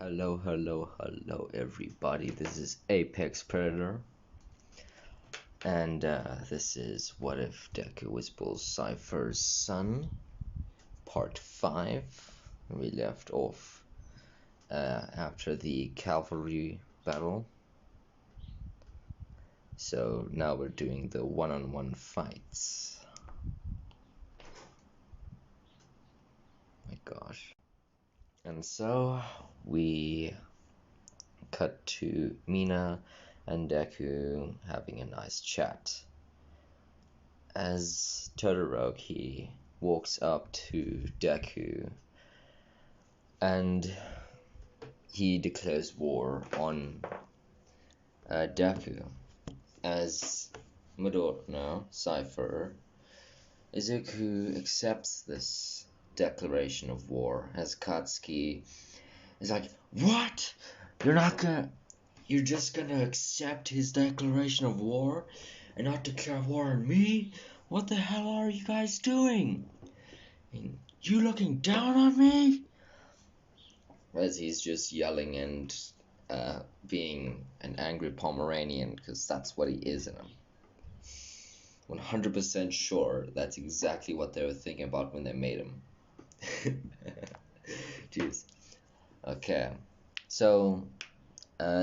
Hello, everybody. This is Apex Predator, and this is What If Deku was Bill Ciphers' son, Part 5. We left off after the cavalry battle, so now we're doing the one-on-one fights. My gosh. And so we cut to Mina and Deku having a nice chat. As Todoroki walks up to Deku and he declares war on Deku. As Cipher, Izuku accepts this declaration of war as Katsuki is like, "What? You're just gonna accept his declaration of war and not declare war on me? What the hell are you guys doing? And you looking down on me?" As he's just yelling and being an angry Pomeranian, because that's what he is in him. 100% sure that's exactly what they were thinking about when they made him. Jeez. Okay, so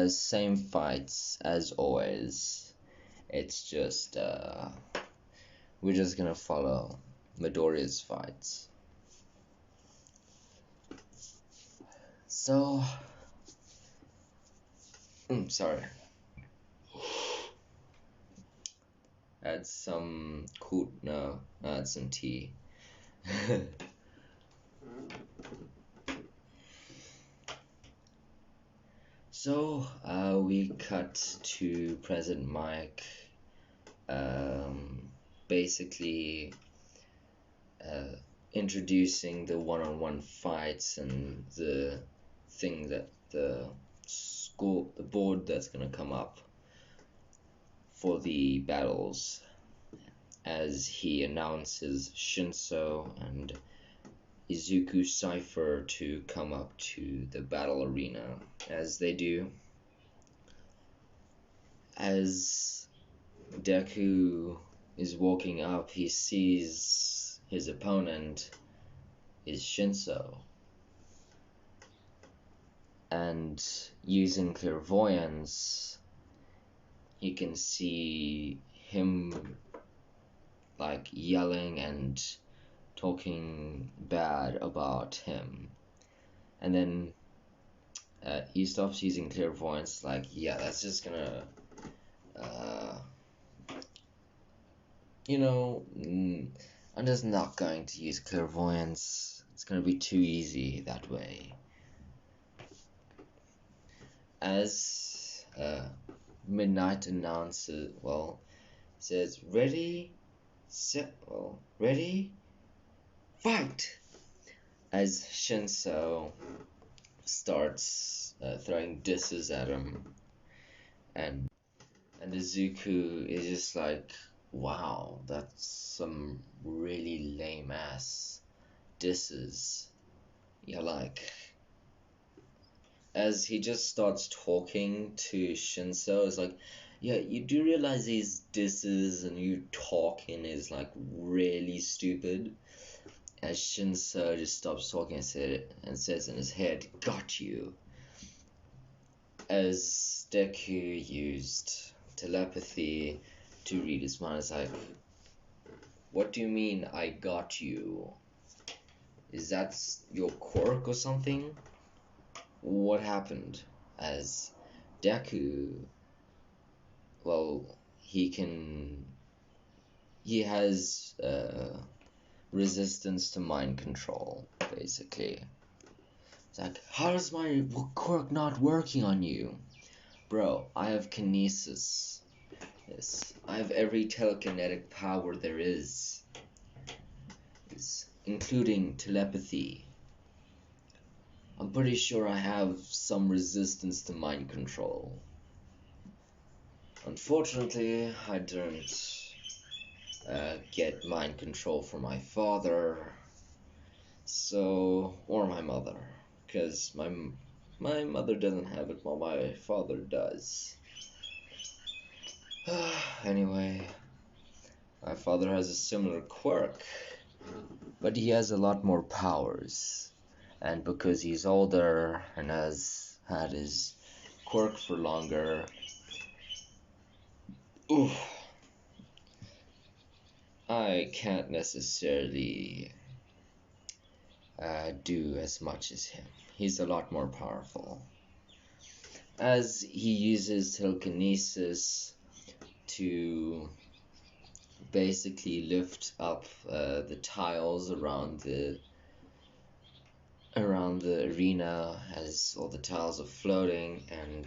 same fights as always. It's just we're just gonna follow Midoriya's fights. So sorry. Add some add some tea. So we cut to President Mike basically introducing the one-on-one fights and the thing that the board that's gonna come up for the battles, as he announces Shinso and Izuku Cipher to come up to the battle arena. As they do, as Deku is walking up, he sees his opponent is Shinso, and using clairvoyance you can see him like yelling and talking bad about him, and then he stops using clairvoyance, like, yeah, that's just gonna I'm just not going to use clairvoyance, it's gonna be too easy that way. As Midnight announces, says, ready, set, ready, fight! As Shinso starts throwing disses at him, and Izuku is just like, wow, that's some really lame ass disses. Yeah, like, as he just starts talking to Shinso, it's like, yeah, you do realize these disses and you talking is like really stupid. As Shinso just stops talking and says in his head, "Got you." As Deku used telepathy to read his mind, it's like, what do you mean I got you? Is that your quirk or something? What happened? As Deku, he has resistance to mind control, basically. It's like, how is my quirk not working on you? Bro, I have kinesis. Yes, I have every telekinetic power there is, including telepathy. I'm pretty sure I have some resistance to mind control. Unfortunately, I don't get mind control from my father, or my mother, because My mother doesn't have it, while my father does. Anyway, my father has a similar quirk, but he has a lot more powers. And because he's older and has had his quirk for longer, oof, I can't necessarily do as much as him. He's a lot more powerful. As he uses telekinesis to basically lift up the tiles around the arena, as all the tiles are floating, and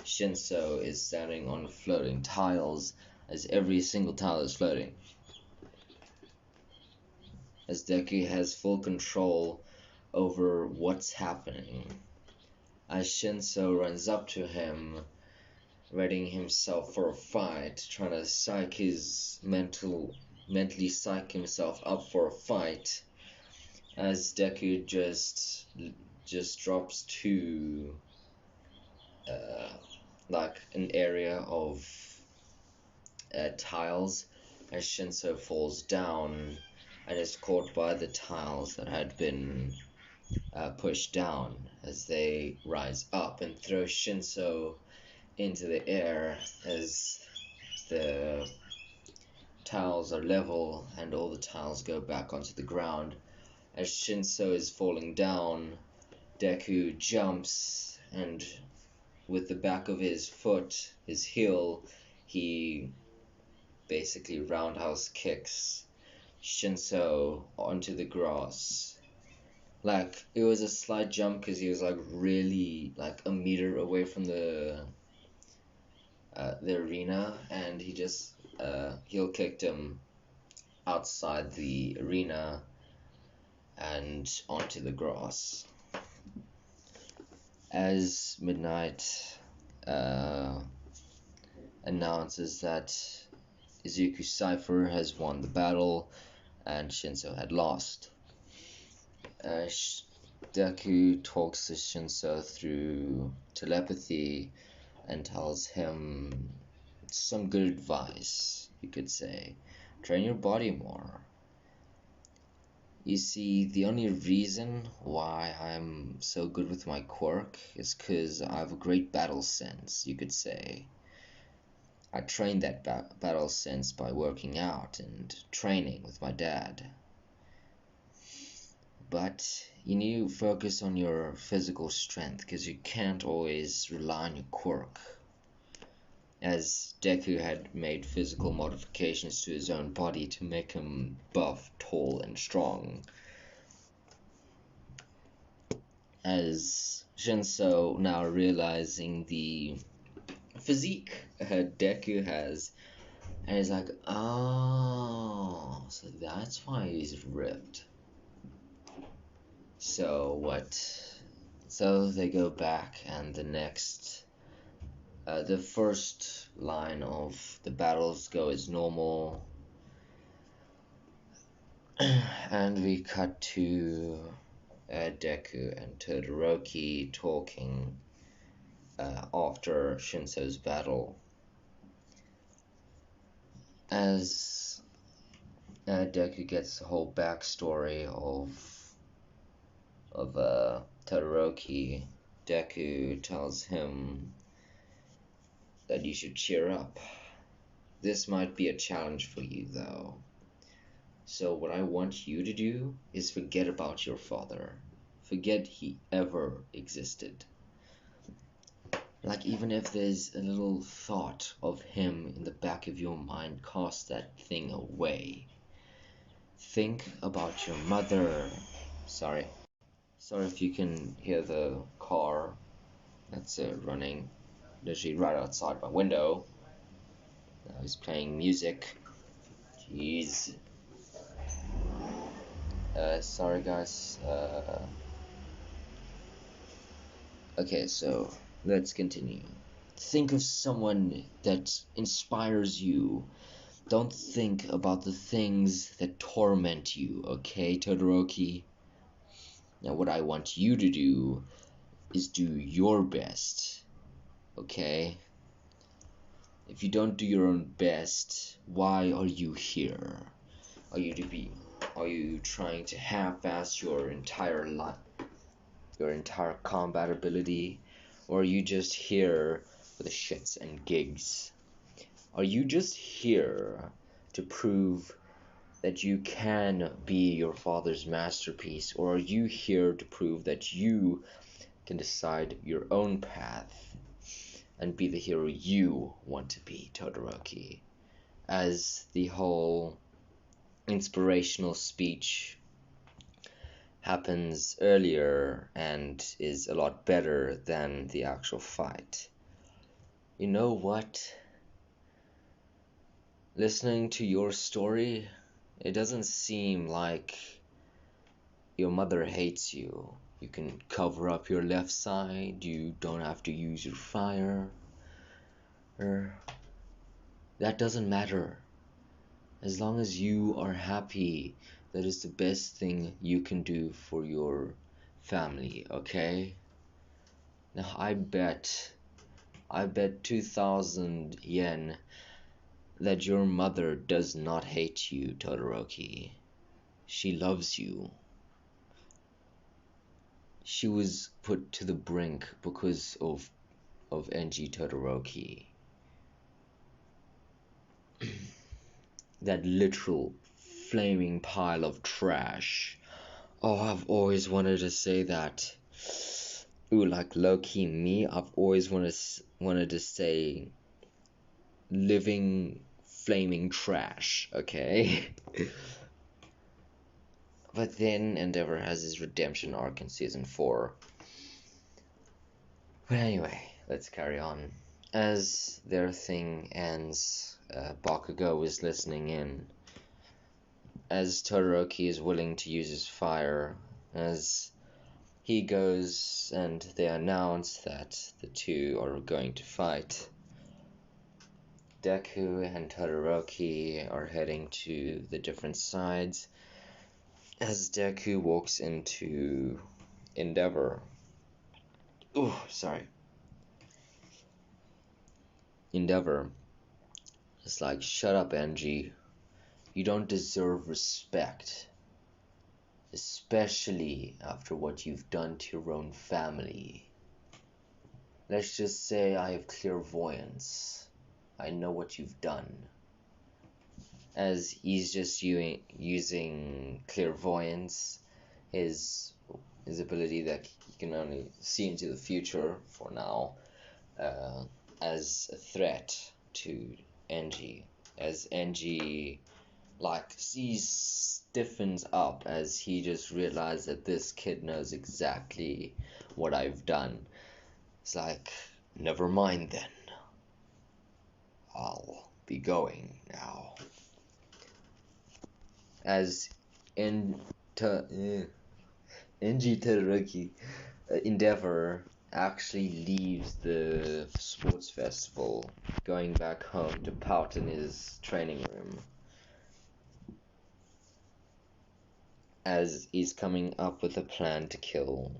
Shinso is standing on floating tiles as every single tile is floating. As Deku has full control over what's happening. As Shinso runs up to him, readying himself for a fight, trying to mentally psych himself up for a fight, as Deku just drops to like an area of tiles, as Shinso falls down and is caught by the tiles that had been pushed down, as they rise up and throw Shinso into the air as the tiles are level and all the tiles go back onto the ground. As Shinso is falling down, Deku jumps, and with the back of his foot, his heel, he basically roundhouse kicks Shinso onto the grass. Like, it was a slight jump because he was like really like a meter away from the arena, and he just heel kicked him outside the arena and onto the grass. As Midnight announces that Izuku Cypher has won the battle and Shinso had lost. Deku talks to Shinso through telepathy and tells him some good advice, you could say. Train your body more. You see, the only reason why I'm so good with my quirk is because I have a great battle sense, you could say. I trained that battle sense by working out and training with my dad. But you need to focus on your physical strength because you can't always rely on your quirk. As Deku had made physical modifications to his own body to make him buff, tall, and strong. As Shinso, now realizing the physique Deku has, and he's like, oh, so that's why he's ripped. So they go back, and the first line of the battles go as normal, and we cut to Deku and Todoroki talking after Shinso's battle. As Deku gets the whole backstory of Todoroki, Deku tells him that you should cheer up. This might be a challenge for you, though. So what I want you to do is forget about your father. Forget he ever existed. Like, even if there's a little thought of him in the back of your mind, cast that thing away. Think about your mother. Sorry if you can hear the car that's running literally right outside my window. Now he's playing music. Jeez. Sorry guys. Okay, so let's continue. Think of someone that inspires you. Don't think about the things that torment you, okay, Todoroki? Now what I want you to do is do your best, okay? If you don't do your own best, why are you here? Are you trying to half-ass your entire life, your entire combat ability, or are you just here for the shits and gigs? Are you just here to prove that you can be your father's masterpiece, or are you here to prove that you can decide your own path and be the hero you want to be, Todoroki? As the whole inspirational speech happens earlier and is a lot better than the actual fight. You know what? Listening to your story, it doesn't seem like your mother hates you. You can cover up your left side, you don't have to use your fire. That doesn't matter. As long as you are happy, that is the best thing you can do for your family, okay? Now I bet 2,000 yen that your mother does not hate you, Todoroki. She loves you. She was put to the brink because of Enji Todoroki. That literal flaming pile of trash. Oh, I've always wanted to say that. Ooh, like low-key me, I've always wanted to say living flaming trash, okay? But then Endeavor has his redemption arc in season 4. But anyway, let's carry on. As their thing ends, Bakugo is listening in. As Todoroki is willing to use his fire, as he goes and they announce that the two are going to fight. Deku and Todoroki are heading to the different sides as Deku walks into Endeavor. Ooh, sorry. Endeavor is like, shut up, Enji. You don't deserve respect. Especially after what you've done to your own family. Let's just say I have clairvoyance. I know what you've done. As he's just using clairvoyance, his ability that he can only see into the future for now, as a threat to Enji. As Enji, like, stiffens up as he just realized that this kid knows exactly what I've done. It's like, never mind then. I'll be going now. As Enji Todoroki Endeavor actually leaves the sports festival, going back home to pout in his training room. As he's coming up with a plan to kill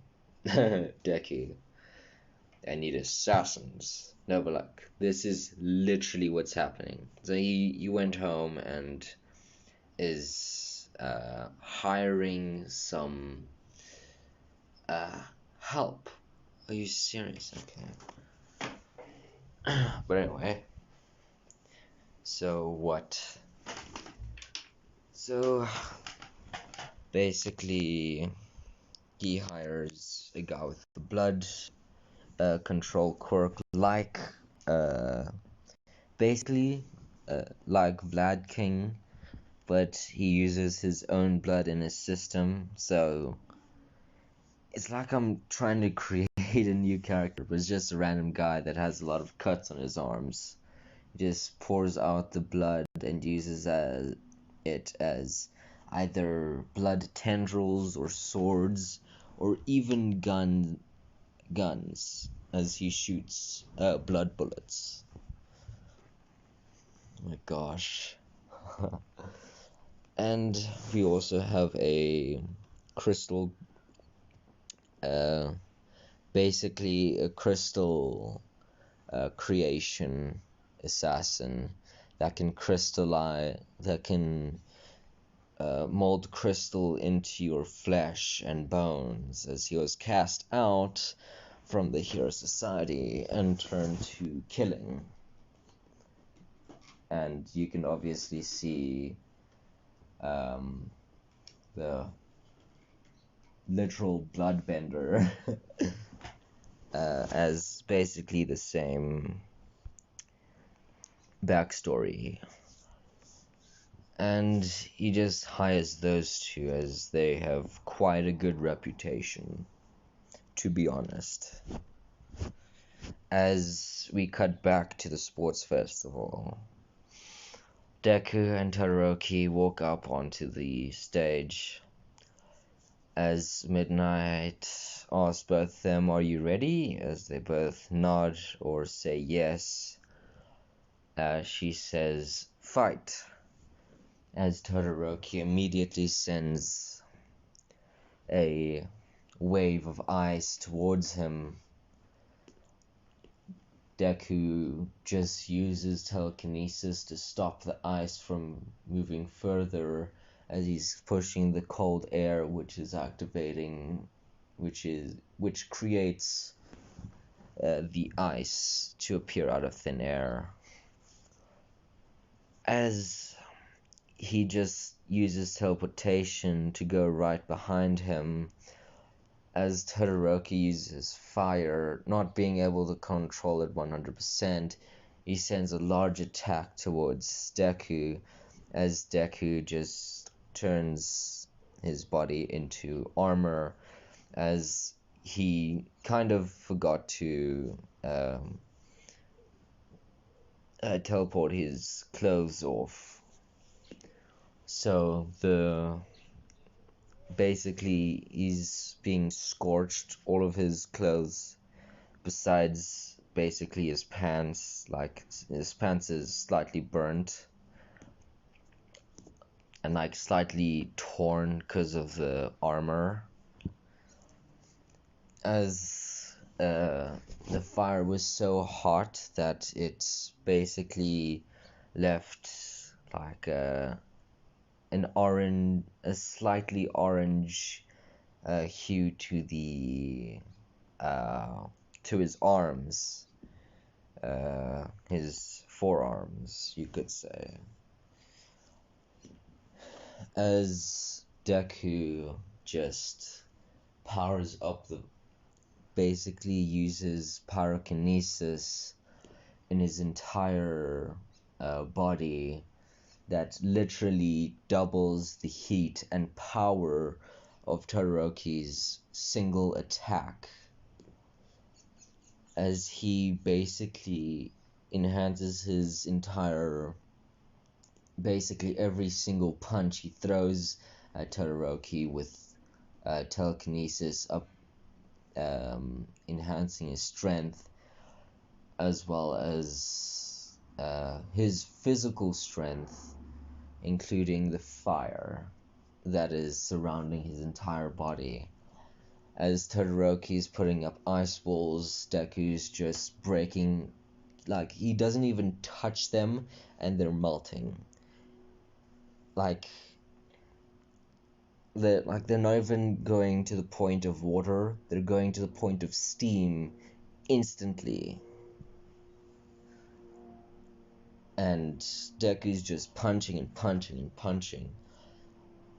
Deku. I need assassins. No, but like, this is literally what's happening. So he went home and is hiring some help. Are you serious? Okay. But anyway. So what? So basically he hires a guy with the blood control quirk like basically like Vlad King, but he uses his own blood in his system, so it's like I'm trying to create a new character, but it's just a random guy that has a lot of cuts on his arms. He just pours out the blood and uses it as either blood tendrils or swords or even guns as he shoots blood bullets. Oh my gosh. And we also have a crystal basically a crystal creation assassin that can mold crystal into your flesh and bones, as he was cast out from the hero society and turned to killing. And you can obviously see the literal bloodbender as basically the same backstory. And he just hires those two as they have quite a good reputation, to be honest. As we cut back to the sports festival, Deku and Todoroki walk up onto the stage as Midnight asks both of them, "Are you ready?" As they both nod or say yes. She says, "Fight," as Todoroki immediately sends a wave of ice towards him. Deku just uses telekinesis to stop the ice from moving further as he's pushing the cold air, which creates the ice to appear out of thin air. As he just uses teleportation to go right behind him, as Todoroki uses fire, not being able to control it 100%, he sends a large attack towards Deku, as Deku just turns his body into armor, as he kind of forgot to teleport his clothes off. So basically he's being scorched, all of his clothes besides basically his pants, like his pants is slightly burnt and like slightly torn because of the armor, as the fire was so hot that it basically left like a slightly orange hue to his arms, his forearms, you could say. As Deku just powers up basically uses pyrokinesis in his entire body that literally doubles the heat and power of Todoroki's single attack, as he basically enhances his entire, basically every single punch he throws at Todoroki with telekinesis up, enhancing his strength as well as his physical strength, including the fire that is surrounding his entire body. As Todoroki is putting up ice balls, Deku's just breaking, like he doesn't even touch them and they're melting. They're not even going to the point of water, they're going to the point of steam instantly. And Deku's just punching and punching and punching.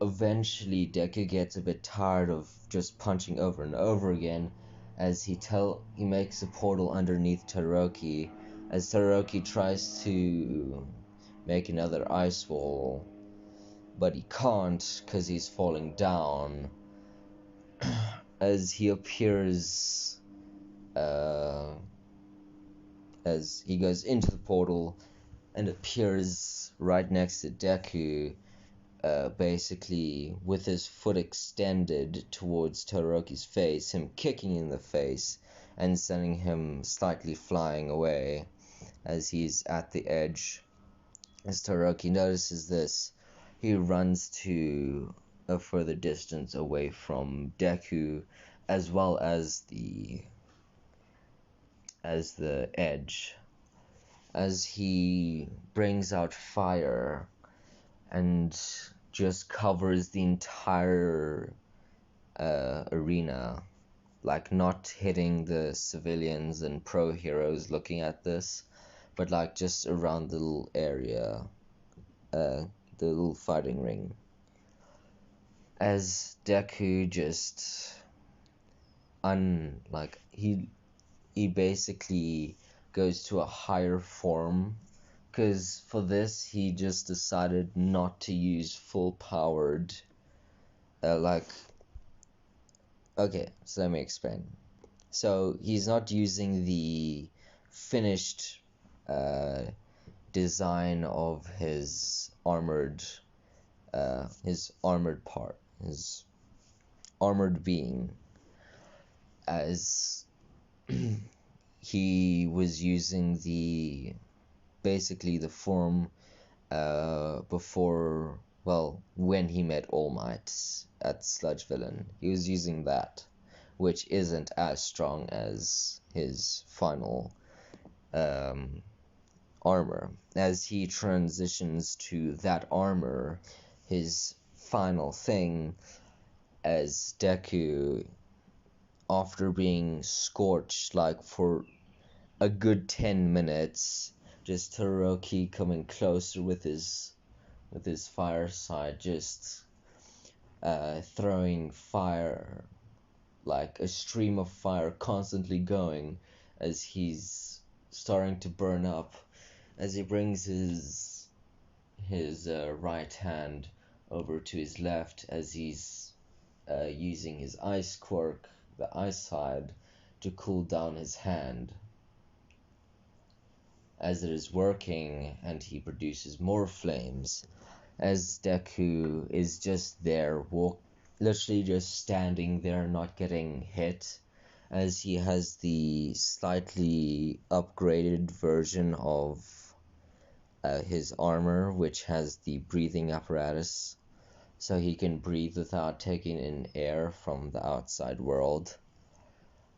Eventually, Deku gets a bit tired of just punching over and over again, as he makes a portal underneath Todoroki, as Todoroki tries to make another ice wall, but he can't because he's falling down, as he appears, as he goes into the portal and appears right next to Deku, basically with his foot extended towards Todoroki's face, him kicking in the face and sending him slightly flying away as he's at the edge. As Todoroki notices this, he runs to a further distance away from Deku, as well as the as the edge, as he brings out fire and just covers the entire arena, like not hitting the civilians and pro heroes looking at this, but like just around the little area, the little fighting ring. As Deku just he basically goes to a higher form, because for this he just decided not to use full powered okay, so let me explain. So he's not using the finished design of his armored part, his armored being, as he was using basically the form before, well, when he met All Might at Sludge Villain. He was using that, which isn't as strong as his final armor. As he transitions to that armor, his final thing, as Deku, after being scorched like for a good 10 minutes, just Todoroki coming closer with his fire side, just throwing fire, like a stream of fire constantly going as he's starting to burn up, as he brings his right hand over to his left, as he's using his ice quirk, the ice side, to cool down his hand. As it is working and he produces more flames, as Deku is just there, literally just standing there, not getting hit, as he has the slightly upgraded version of his armor, which has the breathing apparatus, so he can breathe without taking in air from the outside world,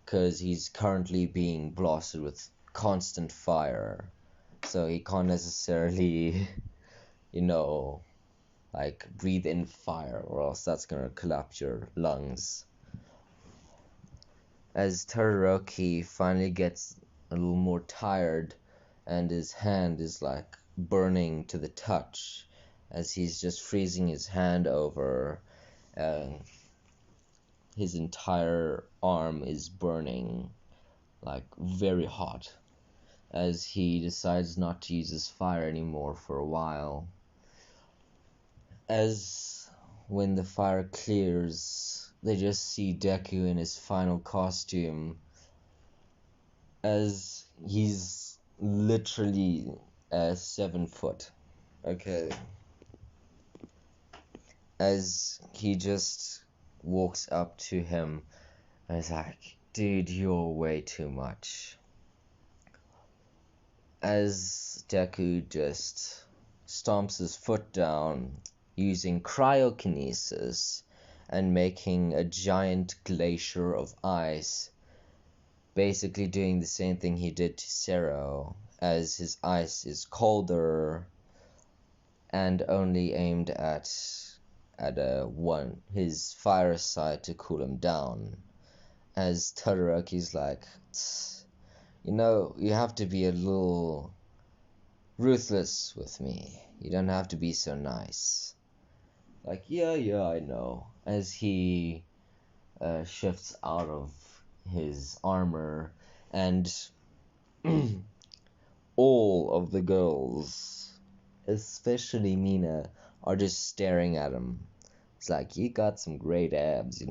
because he's currently being blasted with constant fire, so he can't necessarily, like breathe in fire, or else that's gonna collapse your lungs. As Todoroki finally gets a little more tired, and his hand is like burning to the touch, as he's just freezing his hand over, his entire arm is burning, like very hot, as he decides not to use his fire anymore for a while. As when the fire clears, they just see Deku in his final costume, as he's literally 7 foot. Okay. As he just walks up to him and is like, dude, you're way too much. As Deku just stomps his foot down using cryokinesis and making a giant glacier of ice, basically doing the same thing he did to Zero, as his ice is colder and only aimed at his fire side to cool him down. As Todoroki's like, you have to be a little ruthless with me. You don't have to be so nice. Like, yeah, I know. As he shifts out of his armor, and all of the girls, especially Mina, are just staring at him. It's like, you got some great abs,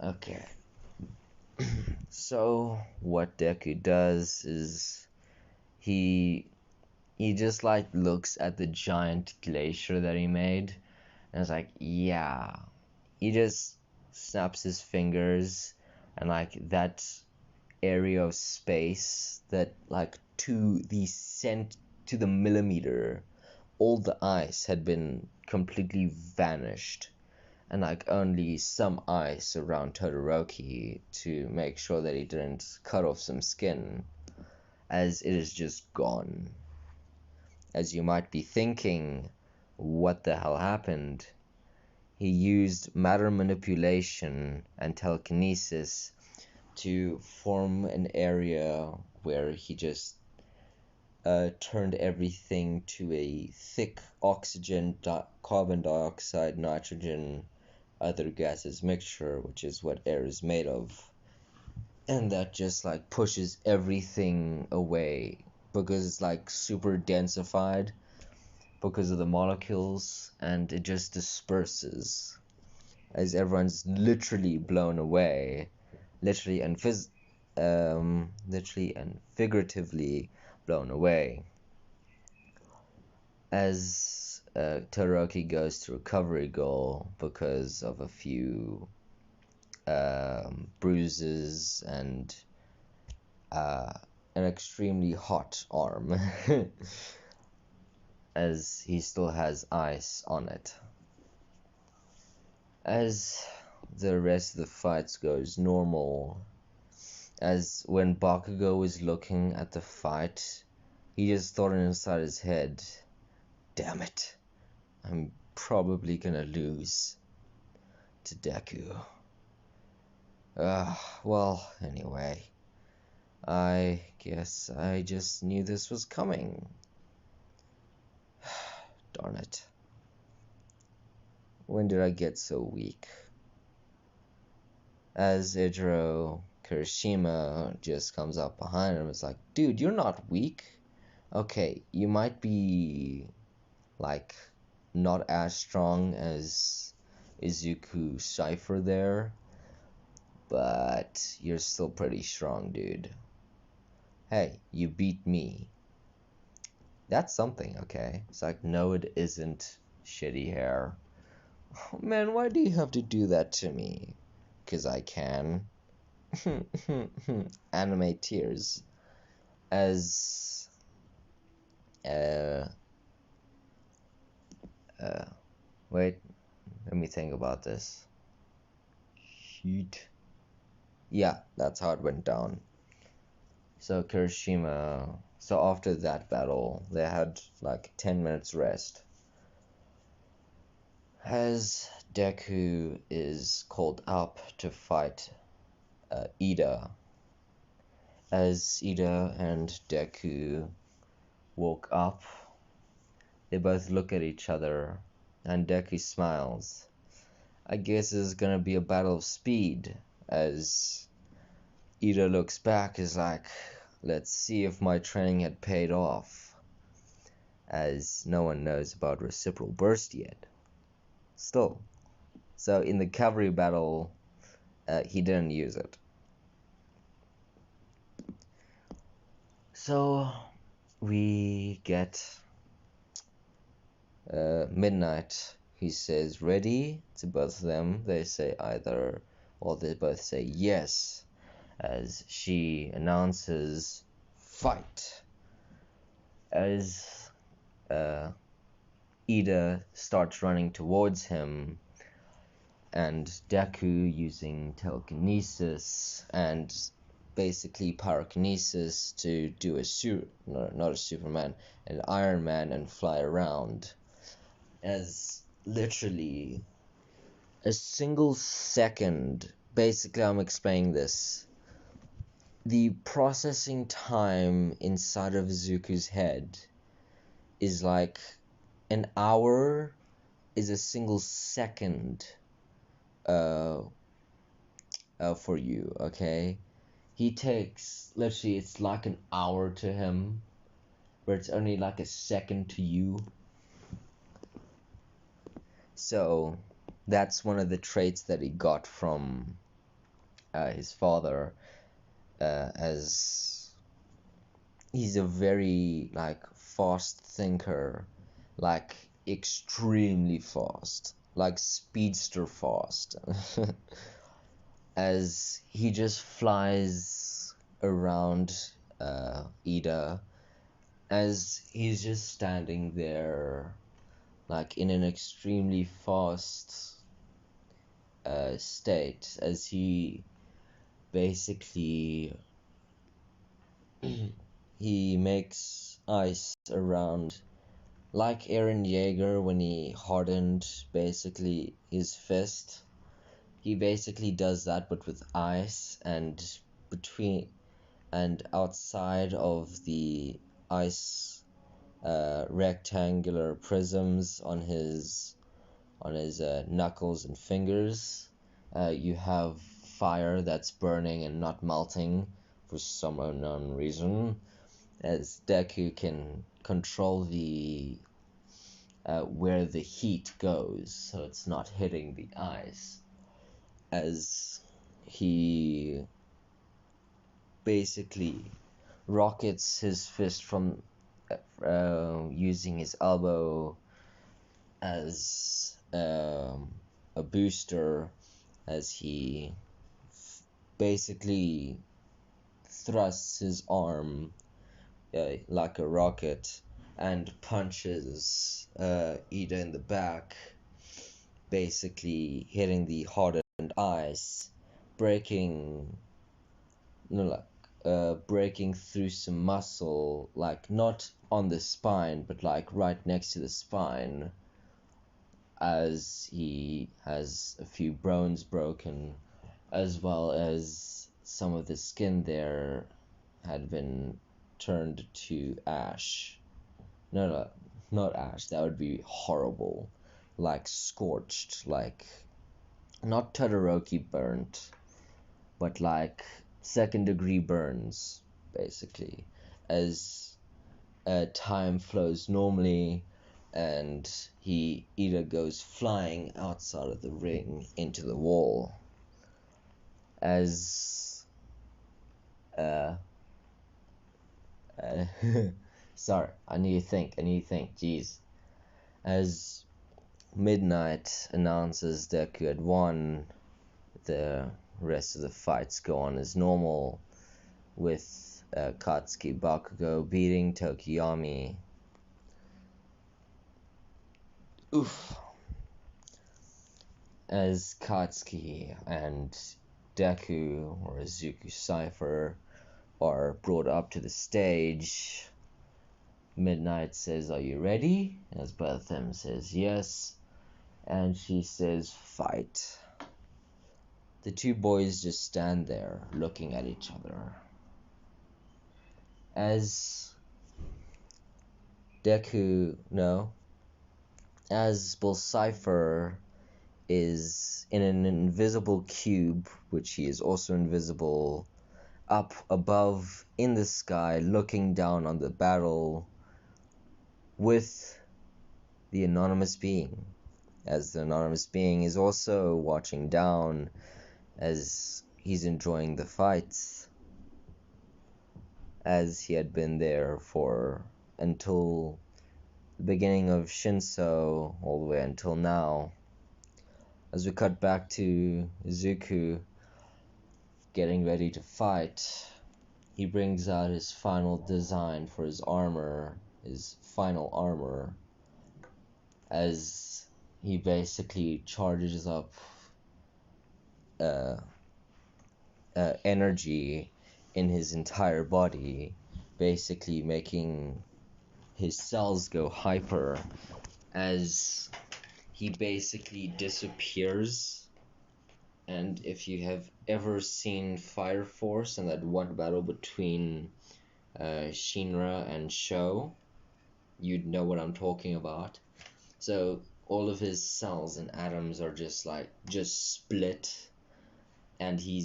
Okay. So, what Deku does is he just like looks at the giant glacier that he made, and it's like, yeah. He just snaps his fingers, and like that area of space that like to the millimeter, all the ice had been completely vanished, and like only some ice around Todoroki to make sure that he didn't cut off some skin, as it is just gone. As you might be thinking, what the hell happened? He used matter manipulation and telekinesis to form an area where he just turned everything to a thick oxygen, carbon dioxide, nitrogen, other gases mixture, which is what air is made of. And that just like pushes everything away because it's like super densified because of the molecules, and it just disperses as everyone's literally blown away, literally and figuratively blown away. As Todoroki goes to recovery goal because of a few bruises and an extremely hot arm, as he still has ice on it. As the rest of the fights goes normal, as when Bakugo was looking at the fight, he just thought inside his head, damn it, I'm probably gonna lose to Deku. Well, anyway, I guess I just knew this was coming. Darn it. When did I get so weak? As Ijiro Kirishima just comes up behind him and is like, dude, you're not weak. Okay, you might be, like, not as strong as Izuku Cypher there, but you're still pretty strong, dude. Hey, you beat me. That's something, okay? It's like, no, it isn't, shitty hair. Oh, man, why do you have to do that to me? 'Cause I can. Anime tears. As wait, let me think about this. Shit. Yeah, that's how it went down. So after that battle, they had like 10 minutes rest. As Deku is called up to fight Ida. As Ida and Deku woke up, they both look at each other, and Deku smiles. I guess it's gonna be a battle of speed, as Ida looks back, is like, let's see if my training had paid off, as no one knows about reciprocal burst yet. Still. So in the cavalry battle, he didn't use it. So we get midnight. He says ready to both of them. They say either, or they both say yes, as she announces fight. As Ida starts running towards him, and Deku using telekinesis and basically pyrokinesis to do not a Superman, an Iron Man, and fly around. As literally a single second, basically I'm explaining this, the processing time inside of Izuku's head is like an hour is a single second for you, okay? He takes, literally, it's like an hour to him, but it's only like a second to you. So, that's one of the traits that he got from his father, as he's a very, like, fast thinker, like, extremely fast, like, speedster fast. As he just flies around Ida, as he's just standing there, like in an extremely fast state, as he basically he makes ice around, like Eren Yeager when he hardened basically his fist. He basically does that, but with ice, and between and outside of the ice rectangular prisms on his knuckles and fingers, you have fire that's burning and not melting for some unknown reason, as Deku can control the where the heat goes, so it's not hitting the ice, as he basically rockets his fist from using his elbow as a booster, as he basically thrusts his arm like a rocket and punches Ida in the back, basically hitting the hardened ice, breaking breaking through some muscle, like not on the spine, but like right next to the spine, as he has a few bones broken, as well as some of the skin there had been turned to ash. No, not ash. That would be horrible. Like scorched, like not Todoroki burnt, but like second-degree burns, basically, as time flows normally, and he either goes flying outside of the ring into the wall, as sorry, I need to think, jeez. As Midnight announces Deku had won, the rest of the fights go on as normal, with Katsuki Bakugo beating Tokiyami. Oof. As Katsuki and Deku, or Izuku Cipher, are brought up to the stage, Midnight says, "Are you ready?" As both of them says yes, and she says, "Fight." The two boys just stand there looking at each other, as Bill Cipher is in an invisible cube, which he is also invisible, up above in the sky, looking down on the battle with the anonymous being, as the anonymous being is also watching down as he's enjoying the fights, as he had been there for until the beginning of Shinso, all the way until now. As we cut back to Izuku getting ready to fight, he brings out his final design for his armor, his final armor, as he basically charges up energy in his entire body, basically making his cells go hyper, as he basically disappears. And if you have ever seen Fire Force and that one battle between Shinra and Sho, you'd know what I'm talking about. So all of his cells and atoms are just split, and he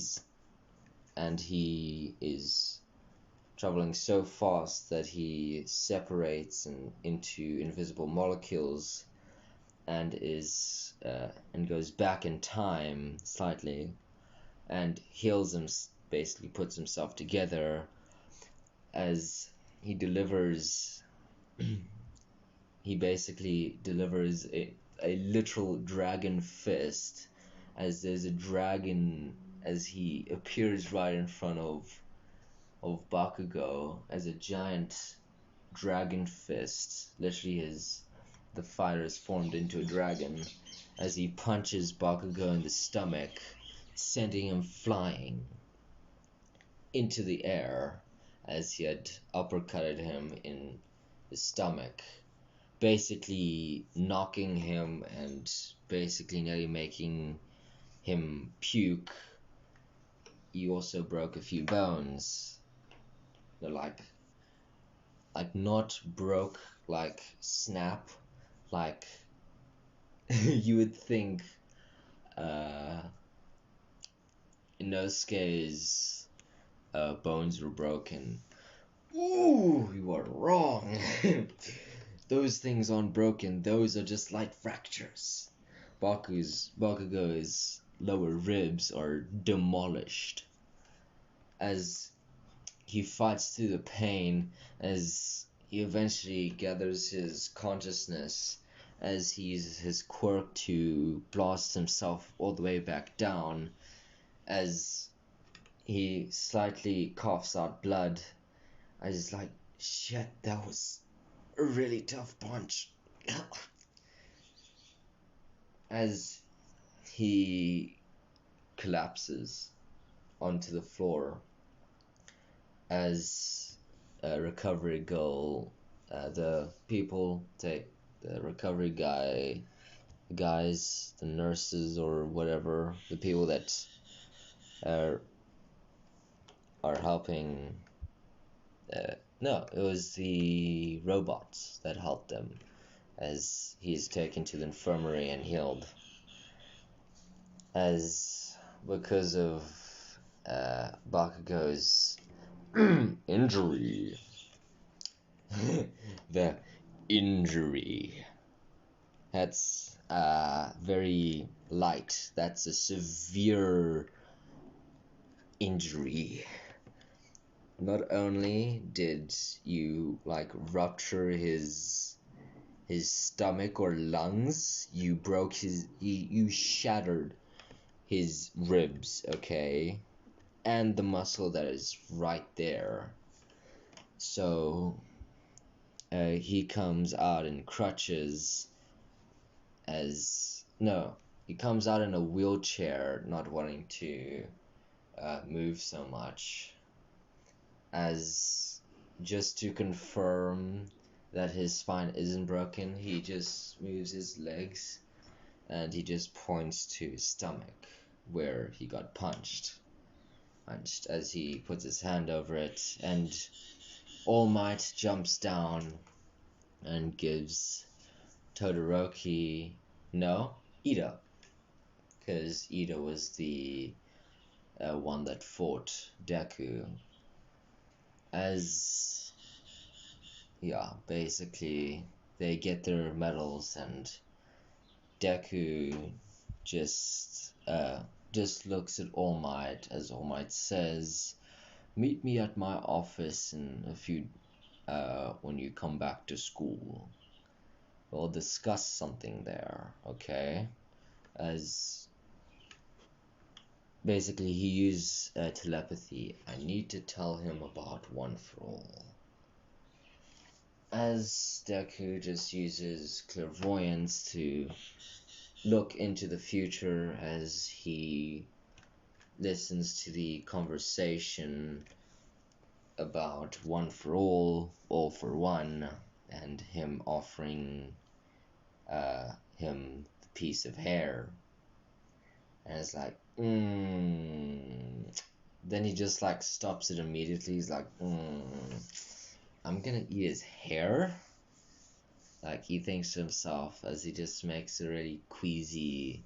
is traveling so fast that he separates into invisible molecules, and goes back in time slightly, and heals him, basically puts himself together, as he delivers he basically delivers a literal dragon fist, as there's a dragon, as he appears right in front of Bakugo, as a giant dragon fist, literally his the fighter is formed into a dragon as he punches Bakugo in the stomach, sending him flying into the air as he had uppercutted him in the stomach, basically knocking him and basically nearly making him puke. You also broke a few bones. They're like not broke, like snap, like you would think Inosuke's bones were broken. Ooh, you are wrong. Those things aren't broken. Those are just light fractures. Bakugo's lower ribs are demolished as he fights through the pain, as he eventually gathers his consciousness, as he uses his quirk to blast himself all the way back down, as he slightly coughs out blood. I was like, shit, that was a really tough punch. As he collapses onto the floor, as a recovery girl, the people take the recovery guys, the nurses or whatever, the people that are helping. No, it was the robots that helped them, as he's taken to the infirmary and healed. As because of Bakugo's injury, the injury, that's very light. That's a severe injury. Not only did you like rupture his stomach or lungs, you broke you shattered his ribs, okay? And the muscle that is right there. So he comes out in crutches he comes out in a wheelchair, not wanting to move so much, as just to confirm that his spine isn't broken, he just moves his legs and he just points to his stomach where he got punched as he puts his hand over it, and All Might jumps down and gives Ida, because Ida was the one that fought Deku, as basically they get their medals, and Deku just looks at All Might as All Might says, "Meet me at my office in a few when you come back to school. We'll discuss something there, okay?" As basically he used telepathy. I need to tell him about One for All. As Deku just uses clairvoyance to look into the future, as he listens to the conversation about One for All for One, and him offering him the piece of hair. And it's like, Then he just like stops it immediately. He's like, I'm gonna eat his hair? Like, he thinks to himself as he just makes a really queasy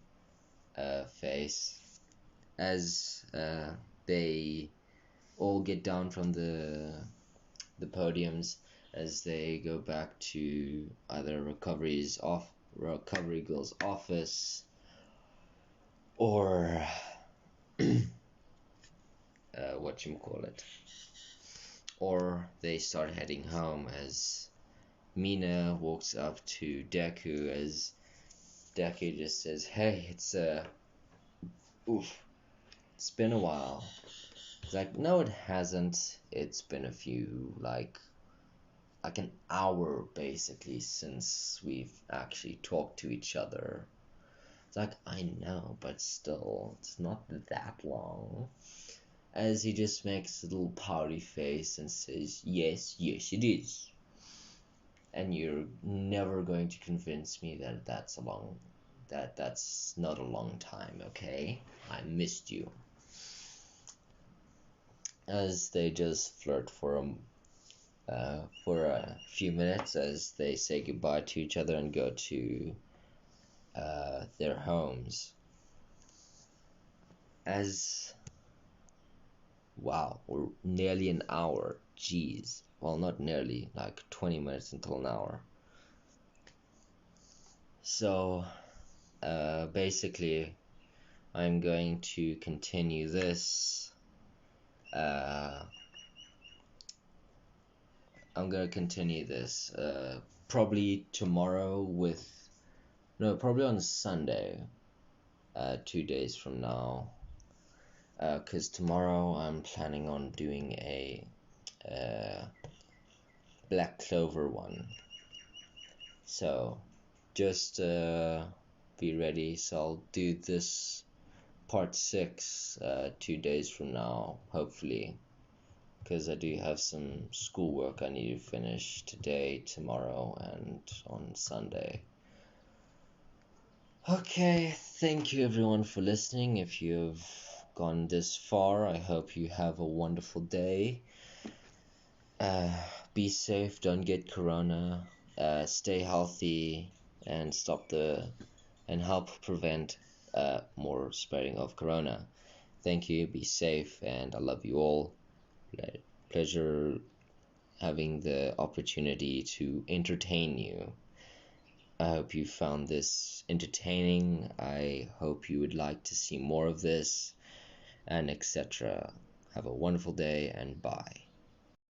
face. As they all get down from the podiums, as they go back to either recovery girl's office, or or they start heading home, as Mina walks up to Deku, as Deku just says, "Hey, it's been a while." It's like, "No, it hasn't. It's been a few, like, like an hour basically since we've actually talked to each other. It's like, I know, but still, it's not that long. As he just makes a little pouty face and says, yes, yes, it is. And you're never going to convince me that that's not a long time, okay? I missed you. As they just flirt for a few minutes, as they say goodbye to each other and go to their homes. Wow, we're nearly an hour. Jeez. Well, not nearly, like 20 minutes until an hour. So, basically, I'm going to continue this. Probably tomorrow probably on Sunday, 2 days from now. Because tomorrow I'm planning on doing a Black Clover one. So, just be ready. So I'll do this part 6 2 days from now, hopefully. Because I do have some schoolwork I need to finish today, tomorrow, and on Sunday. Okay, thank you everyone for listening. If you've gone this far, I hope you have a wonderful day. Be safe, don't get corona, stay healthy, and help prevent more spreading of corona. Thank you, be safe, and I love you all. Pleasure having the opportunity to entertain you. I hope you found this entertaining. I hope you would like to see more of this, and etc. Have a wonderful day, and bye.